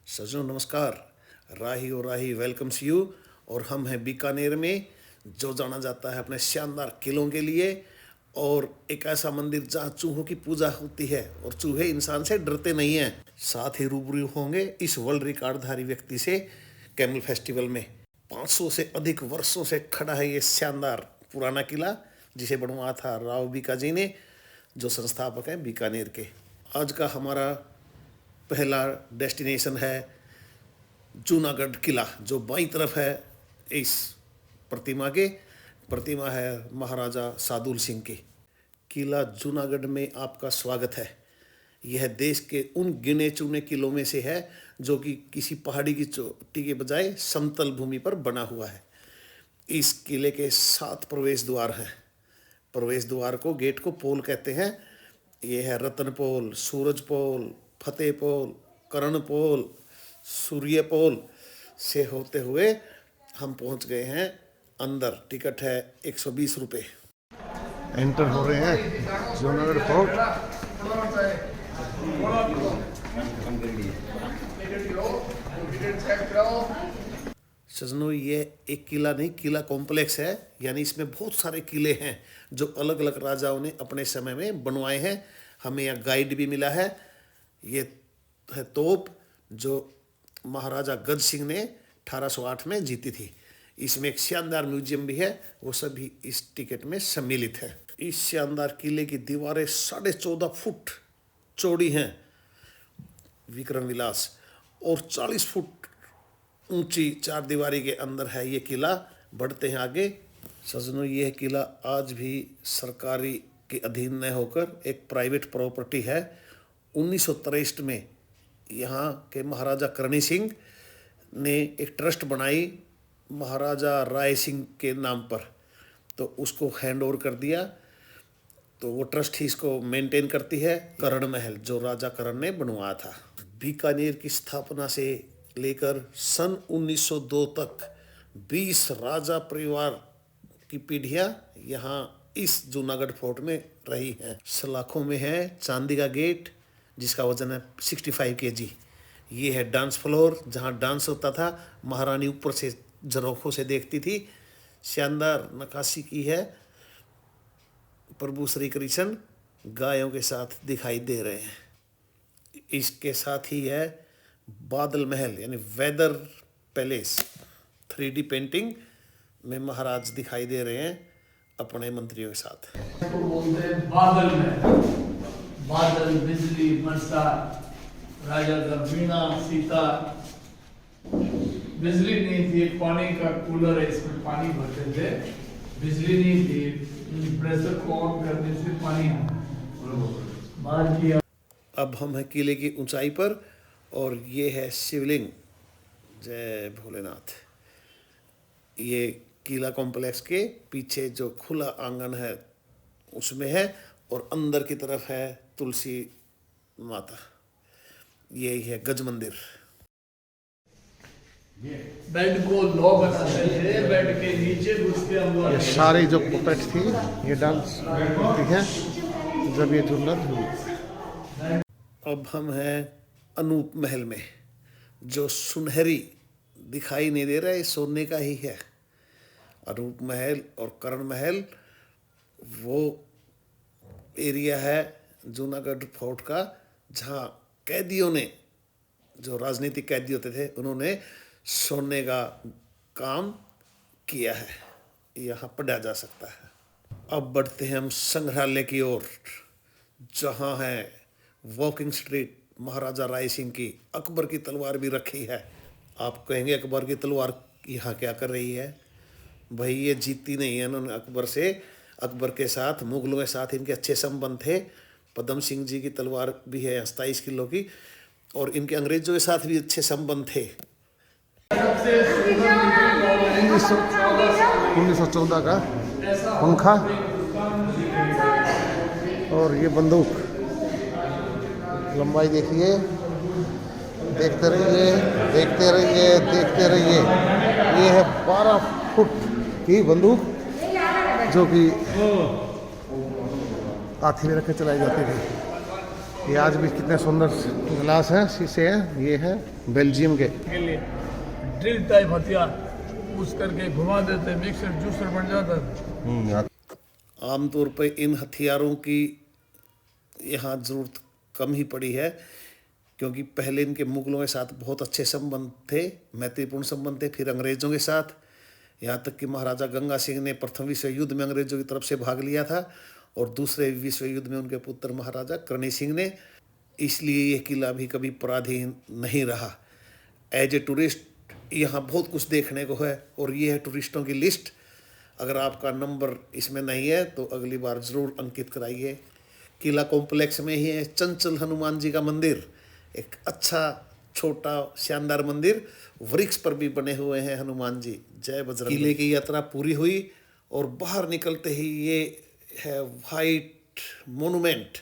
सज्जनों नमस्कार। राही और राही वेलकम्स यू। और हम हैं बीकानेर में, जो जाना जाता है अपने शानदार किलों के लिए, और एक ऐसा मंदिर जहाँ चूहों की पूजा होती है और चूहे इंसान से डरते नहीं हैं। साथ ही रूबरू होंगे इस वर्ल्ड रिकॉर्डधारी व्यक्ति से कैमल फेस्टिवल में। 500 से अधिक वर्षों से खड़ा है ये शानदार पुराना किला, जिसे बनवाया था राव बीका जी ने, जो संस्थापक हैं बीकानेर के। आज का हमारा पहला डेस्टिनेशन है जूनागढ़ किला, जो बाईं तरफ है इस प्रतिमा के। प्रतिमा है महाराजा सादुल सिंह की। किला जूनागढ़ में आपका स्वागत है। यह देश के उन गिने चुने किलों में से है जो कि किसी पहाड़ी की चोटी के बजाय समतल भूमि पर बना हुआ है। इस किले के 7 प्रवेश द्वार हैं। प्रवेश द्वार को, गेट को पोल कहते हैं। ये है रतन पोल, सूरज पोल, फतेह पोल, करण पोल, सूर्य पोल से होते हुए हम पहुंच गए हैं अंदर। टिकट है 120 रुपये। एंटर हो रहे हैं जूनागढ़ फोर्ट। सजनों, ये एक किला नहीं, किला कॉम्प्लेक्स है। यानी इसमें बहुत सारे किले हैं जो अलग अलग राजाओं ने अपने समय में बनवाए हैं। हमें यहाँ गाइड भी मिला है। ये है तोप जो महाराजा गज सिंह ने 1808 में जीती थी। इसमें एक शानदार म्यूजियम भी है, वो सभी इस टिकट में सम्मिलित है। इस शानदार किले की दीवारें 14.5 फुट चौड़ी हैं, विक्रम विलास, और 40 फुट ऊंची 4 दीवारी के अंदर है ये किला। बढ़ते हैं आगे। सजनों, यह किला आज भी सरकारी के अधीन न होकर एक प्राइवेट प्रॉपर्टी है। 1963 में यहाँ के महाराजा करणी सिंह ने एक ट्रस्ट बनाई महाराजा राय सिंह के नाम पर, तो उसको हैंड ओवर कर दिया। तो वो ट्रस्ट ही इसको मेंटेन करती है। करण महल जो राजा करण ने बनवाया था। बीकानेर की स्थापना से लेकर सन 1902 तक 20 राजा परिवार की पीढ़ियाँ यहाँ इस जूनागढ़ फोर्ट में रही हैं। सलाखों में है चांदी का गेट, जिसका वजन है 65 kg। ये है डांस फ्लोर, जहाँ डांस होता था। महारानी ऊपर से झरोखों से देखती थी। शानदार नक्काशी की है। प्रभु श्री कृष्ण गायों के साथ दिखाई दे रहे हैं। इसके साथ ही है बादल महल, यानी वेदर पैलेस। 3D पेंटिंग में महाराज दिखाई दे रहे हैं अपने मंत्रियों के साथ। तो बोलते हैं बादल महल। बादल, बिजली, बरसात, राजा का वीणा, सीता। बिजली नहीं थी, एक पानी का कूलर है, इसमें पानी भरते थे। बिजली नहीं थी, प्रेशर को ऑन करने से पानी बाहर किया। अब हम हैं किले की ऊंचाई पर, और ये है शिवलिंग। जय भोलेनाथ। ये किला कॉम्प्लेक्स के पीछे जो खुला आंगन है उसमें है, और अंदर की तरफ है तुलसी माता। यही है गज मंदिर। बेड को लॉ बनाते थे, बेड के नीचे घुस के हम लोग। ये सारी जो पुपेट थी ये डांस करती हैं जब ये जुन्नत हुई। अब हम हैं अनूप महल में, जो सुनहरी दिखाई नहीं दे रहा है, सोने का ही है। अनूप महल और करण महल वो एरिया है जूनागढ़ फोर्ट का, जहाँ कैदियों ने, जो राजनीतिक कैदी होते थे, उन्होंने सोने का काम किया है। यहाँ पढ़ा जा सकता है। अब बढ़ते हैं हम संग्रहालय की ओर, जहाँ है वॉकिंग स्ट्रीट महाराजा राय सिंह की। अकबर की तलवार भी रखी है। आप कहेंगे अकबर की तलवार यहाँ क्या कर रही है? भाई, ये जीती नहीं है इन्होंने अकबर से। अकबर के साथ, मुगलों के साथ इनके अच्छे संबंध थे। पदम सिंह जी की तलवार भी है 27 किलो की, और इनके अंग्रेजों के साथ भी अच्छे संबंध थे। 1914 का पंखा और ये बंदूक। लंबाई देखिए, देखते रहिए, देखते रहिए, देखते रहिए। ये है 12 फुट की बंदूक, जो कि हाथी में रख के चलाई जाती थी। ये आज भी कितने सुंदर गिलास हैं, शीशे हैं। ये है बेल्जियम के। लिए ड्रिल टाइप हथियार पूछ करके घुमा देते, मिक्सर जूसर बन जाता था। आमतौर पर इन हथियारों की यहाँ ज़रूरत कम ही पड़ी है, क्योंकि पहले इनके मुगलों के साथ बहुत अच्छे संबंध थे, मैत्रीपूर्ण संबंध थे। फिर अंग्रेज़ों के साथ, यहाँ तक कि महाराजा गंगा सिंह ने प्रथम विश्व युद्ध में अंग्रेज़ों की तरफ से भाग लिया था और दूसरे विश्व युद्ध में उनके पुत्र महाराजा करणी सिंह ने। इसलिए यह किला भी कभी पराधीन नहीं रहा। एज ए टूरिस्ट यहाँ बहुत कुछ देखने को है और ये है टूरिस्टों की लिस्ट। अगर आपका नंबर इसमें नहीं है तो अगली बार ज़रूर अंकित कराइए। किला कॉम्प्लेक्स में ही है चंचल हनुमान जी का मंदिर, एक अच्छा छोटा शानदार मंदिर। वृक्ष पर भी बने हुए हैं हनुमान जी। जय बजरंग। किले की यात्रा पूरी हुई और बाहर निकलते ही ये है वाइट मोनूमेंट,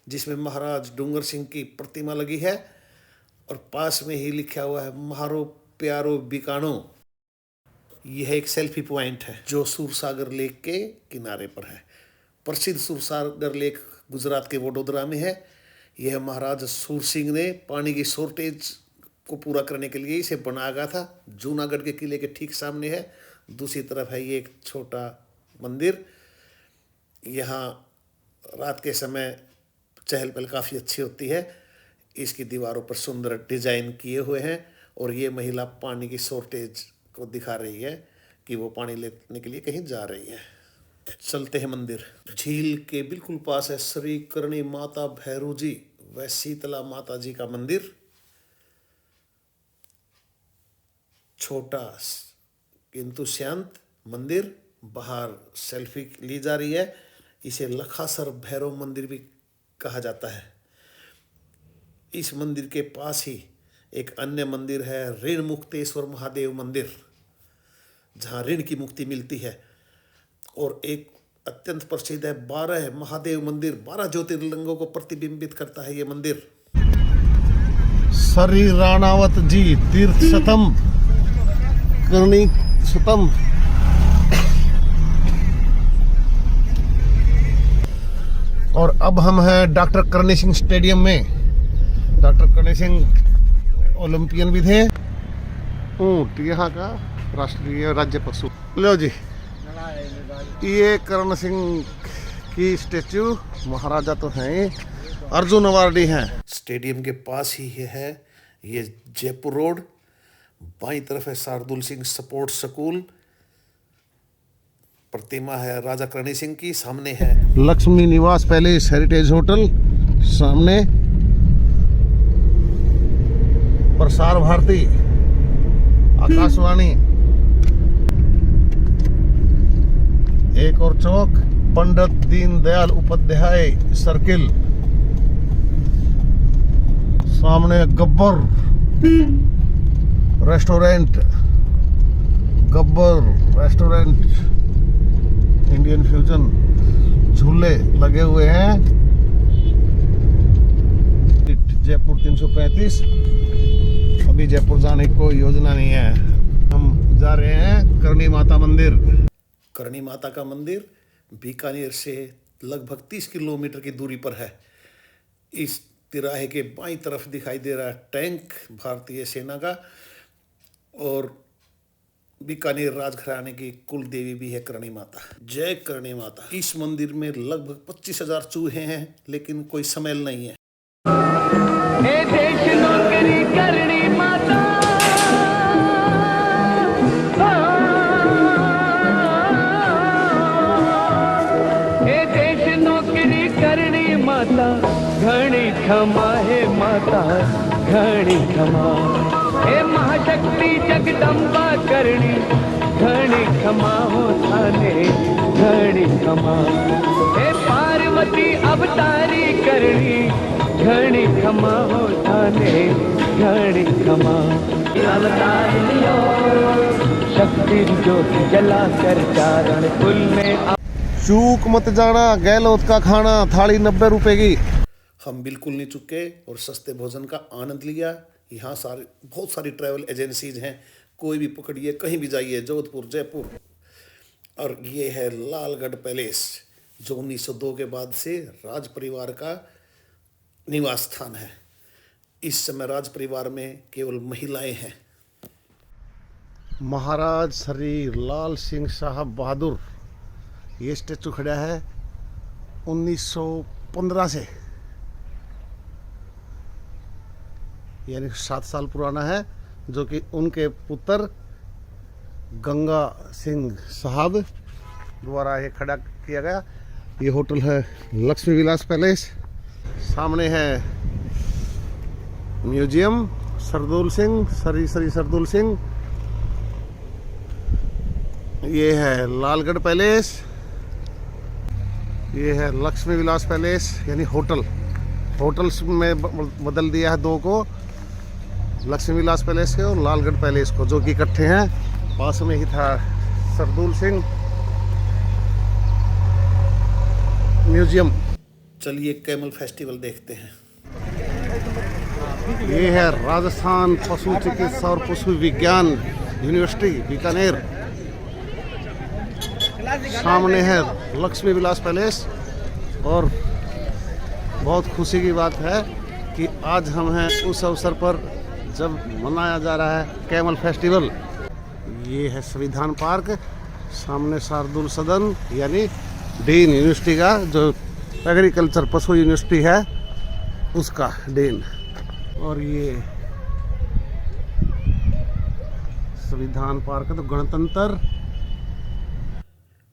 जिसमें महाराज डूंगर सिंह की प्रतिमा लगी है और पास में ही लिखा हुआ है म्हारो प्यारो बीकानो। यह एक सेल्फी पॉइंट है जो सूरसागर लेक के किनारे पर है। प्रसिद्ध सूरसागर लेक गुजरात के वडोदरा में है। यह महाराज सूर सिंह ने पानी की शॉर्टेज को पूरा करने के लिए इसे बनाया गया था। जूनागढ़ के किले के ठीक सामने है। दूसरी तरफ है ये एक छोटा मंदिर। यहाँ रात के समय चहल पहल काफ़ी अच्छी होती है। इसकी दीवारों पर सुंदर डिजाइन किए हुए हैं और ये महिला पानी की शॉर्टेज को दिखा रही है कि वो पानी लेने के लिए कहीं जा रही है। चलते हैं मंदिर। झील के बिल्कुल पास है श्री करणी माता भैरू जी व शीतला माता जी का मंदिर। छोटा किंतु शांत मंदिर। बाहर सेल्फी ली जा रही है। इसे लखासर भैरव मंदिर भी कहा जाता है। इस मंदिर के पास ही एक अन्य मंदिर है ऋण मुक्तेश्वर महादेव मंदिर, जहाँ ऋण की मुक्ति मिलती है। और एक अत्यंत प्रसिद्ध है 12 महादेव मंदिर। 12 ज्योतिर्लिंगों को प्रतिबिंबित करता है ये मंदिर। श्री राणावत जी तीर्थ शतम करणी शतम। और अब हम हैं डॉक्टर करणी सिंह स्टेडियम में। डॉक्टर करणी सिंह ओलंपियन भी थे। ऊँट यहाँ का राष्ट्रीय राज्य पशु। लो जी, ये करण सिंह की स्टेच्यू। महाराजा तो हैं, अर्जुन अवार्डी हैं। स्टेडियम के पास ही है ये जयपुर रोड। बाईं तरफ है शार्दुल सिंह स्पोर्ट्स स्कूल। प्रतिमा है राजा करणी सिंह की। सामने है लक्ष्मी निवास पैलेस हेरिटेज होटल। सामने प्रसार भारती, आकाशवाणी। एक और चौक पंडित दीनदयाल उपाध्याय सर्किल। सामने Gabbar restaurant, Gabbar restaurant Indian fusion. झूले लगे हुए हैं। जयपुर 335। अभी जयपुर जाने की कोई योजना नहीं है। हम जा रहे हैं करणी माता मंदिर। करणी माता का मंदिर बीकानेर से लगभग 30 किलोमीटर की दूरी पर है। इस तिराहे के बाईं तरफ दिखाई दे रहा है टैंक भारतीय सेना का। और बीकानेर राजघराने की कुल देवी भी है करणी माता। जय करणी माता। इस मंदिर में लगभग 25,000 चूहे हैं, लेकिन कोई स्मेल नहीं है। हे देश नौकरी करणी माता, हे देश नौकरी करणी माता, घणी क्षमा हे माता घणी क्षमा। हे महाशक्ति जगदम्बा करणी, घणी क्षमा हो थाने घणी क्षमा। हे पार्वती अवतारी करणी, घणी क्षमा हो थाने घणी क्षमा। अवतार लियो शक्ति ज्योति जला कर चारण कुल में। चूक मत जाना, गहलोत का खाना थाली 90 रुपए की। हम बिल्कुल नहीं चुके और सस्ते भोजन का आनंद लिया। यहाँ बहुत सारी ट्रैवल एजेंसीज हैं, कोई भी पकड़िए, कहीं भी जाइए, जोधपुर, जयपुर। और ये है लालगढ़ पैलेस, जो 1902 के बाद से राज परिवार का निवास स्थान है। इस समय राज परिवार में केवल महिलाएं हैं। महाराज श्री लाल सिंह साहब बहादुर, ये स्टैचू खड़ा है 1915 से, यानी 7 साल पुराना है, जो कि उनके पुत्र गंगा सिंह साहब द्वारा ये खड़ा किया गया। ये होटल है लक्ष्मी विलास पैलेस। सामने है म्यूजियम सरदूल सिंह, श्री सरदूल सिंह। ये है लालगढ़ पैलेस। ये है लक्ष्मी विलास पैलेस, यानी होटल। होटल्स में बदल दिया है 2 को, लक्ष्मी विलास पैलेस के और लालगढ़ पैलेस को, जो कि इकट्ठे हैं। पास में ही था सरदूल सिंह म्यूजियम। चलिए कैमल फेस्टिवल देखते हैं। ये है राजस्थान पशु चिकित्सा और पशु विज्ञान यूनिवर्सिटी बीकानेर। सामने है लक्ष्मी विलास पैलेस। और बहुत खुशी की बात है कि आज हम हैं उस अवसर पर जब मनाया जा रहा है कैमल फेस्टिवल। ये है संविधान पार्क। सामने शार्दुल सदन, यानी डीन यूनिवर्सिटी का, जो एग्रीकल्चर पशु यूनिवर्सिटी है उसका डीन। और ये संविधान पार्क तो गणतंत्र।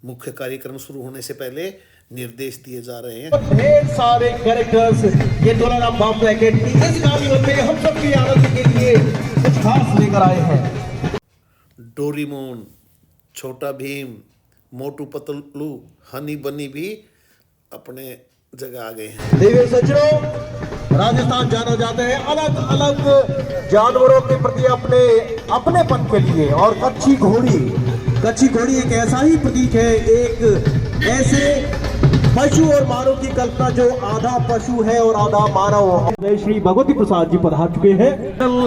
मुख्य कार्यक्रम शुरू होने से पहले निर्देश दिए जा रहे हैं। ढेर सारे कैरेक्टर्स ये दोनों बॉम्ब ब्रैकेट इस काबिलों में हम सब की आनंद के लिए कुछ खास लेकर आए हैं। डोरीमोन, छोटा भीम, मोटू पतलू, हनी बनी भी अपने जगह आ गए हैं। देवी सज्जनों, राजस्थान जाना जाता है अलग अलग जानवरों के प्रति अपनेपन के लिए। और कच्छी घोड़ी एक ऐसा ही प्रतीक है, एक ऐसे पशु और मानव की कल्पना जो आधा पशु है और आधा मानव। श्री भगवती प्रसाद जी पधार चुके हैं।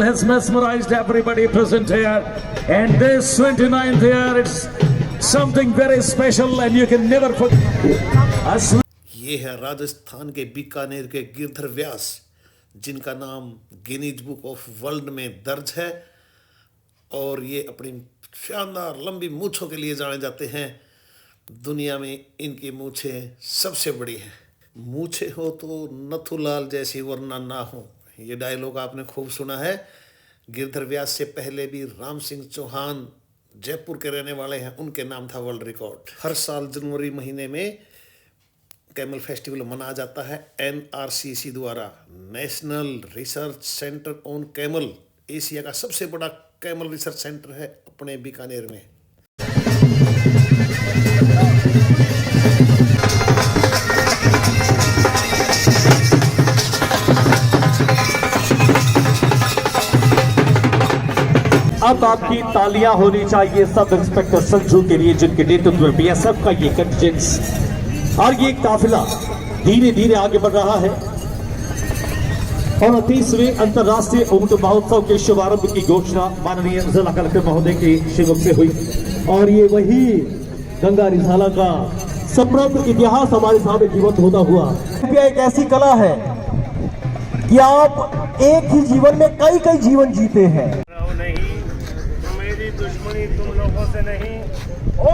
Has mesmerized everybody present here, and this 29th year, it's something very special, and you can never forget. ये है राजस्थान के बीकानेर के गिरधर व्यास, जिनका नाम गिनीज बुक ऑफ वर्ल्ड में दर्ज है। और ये अपनी शानदार लंबी मूंछों के लिए जाने जाते हैं। दुनिया में इनकी मूंछें सबसे बड़ी हैं। मूंछें हो तो नथुलाल जैसी वरना ना हो, ये डायलॉग आपने खूब सुना है। गिरधर व्यास से पहले भी राम सिंह चौहान जयपुर के रहने वाले हैं, उनके नाम था वर्ल्ड रिकॉर्ड। हर साल जनवरी महीने में कैमल फेस्टिवल मनाया जाता है NRCC द्वारा, national research centre on camel. Asia का सबसे बड़ा कैमल रिसर्च सेंटर है अपने बीकानेर में। अब आपकी तालियां होनी चाहिए सब इंस्पेक्टर संजू के लिए, जिनके नेतृत्व में BSF का ये कंटिजेंस और ये काफिला धीरे धीरे आगे बढ़ रहा है। और 30वें अंतर्राष्ट्रीय ऊंट महोत्सव के शुभारंभ की घोषणा माननीय जिला कलेक्टर महोदय के शिवम से हुई। और ये वही गंगा रिसाला का समृद्ध इतिहास हमारे सामने जीवंत होता हुआ। एक ऐसी कला है कि आप एक ही जीवन में कई कई जीवन जीते हैं। नहीं, मेरी दुश्मनी तुम लोगों से नहीं। ओ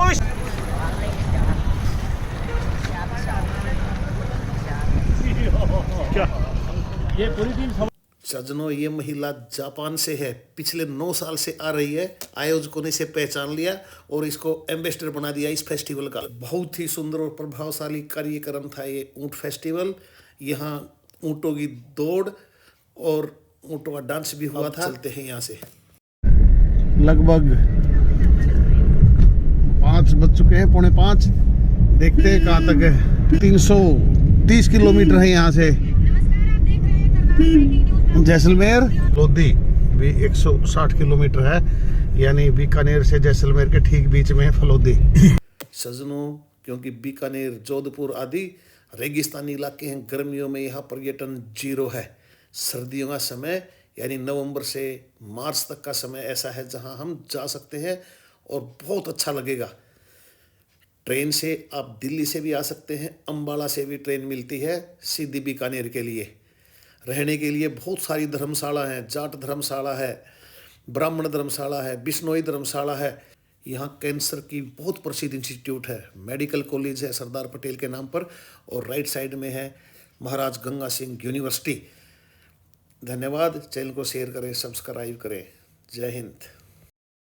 ये पूरी टीम। सज्जनों, ये महिला जापान से है, पिछले 9 साल से आ रही है। आयोजकों ने इसे पहचान लिया और इसको एम्बेसडर बना दिया इस फेस्टिवल का। बहुत ही सुंदर और प्रभावशाली कार्यक्रम था ये ऊंट फेस्टिवल। यहाँ ऊँटों की दौड़ और ऊँटों का डांस भी हुआ था। चलते हैं यहाँ से। लगभग 5 बज चुके हैं, 4:45। देखते हैं कहाँ तक है। 330 किलोमीटर है यहाँ से जैसलमेर। लोधी भी 160 किलोमीटर है, यानी बीकानेर से जैसलमेर के ठीक बीच में है फलोदी। सजनों, क्योंकि बीकानेर, जोधपुर आदि रेगिस्तानी इलाके हैं, गर्मियों में यहाँ पर्यटन 0 है। सर्दियों का समय यानी नवंबर से मार्च तक का समय ऐसा है जहाँ हम जा सकते हैं और बहुत अच्छा लगेगा। ट्रेन से आप दिल्ली से भी आ सकते हैं, अम्बाला से भी ट्रेन मिलती है सीधी बीकानेर के लिए। रहने के लिए बहुत सारी धर्मशाला हैं, जाट धर्मशाला है, ब्राह्मण धर्मशाला है, बिश्नोई धर्मशाला है। यहाँ कैंसर की बहुत प्रसिद्ध इंस्टीट्यूट है, मेडिकल कॉलेज है सरदार पटेल के नाम पर, और राइट साइड में है महाराज गंगा सिंह यूनिवर्सिटी। धन्यवाद। चैनल को शेयर करें, सब्सक्राइब करें। जय हिंद।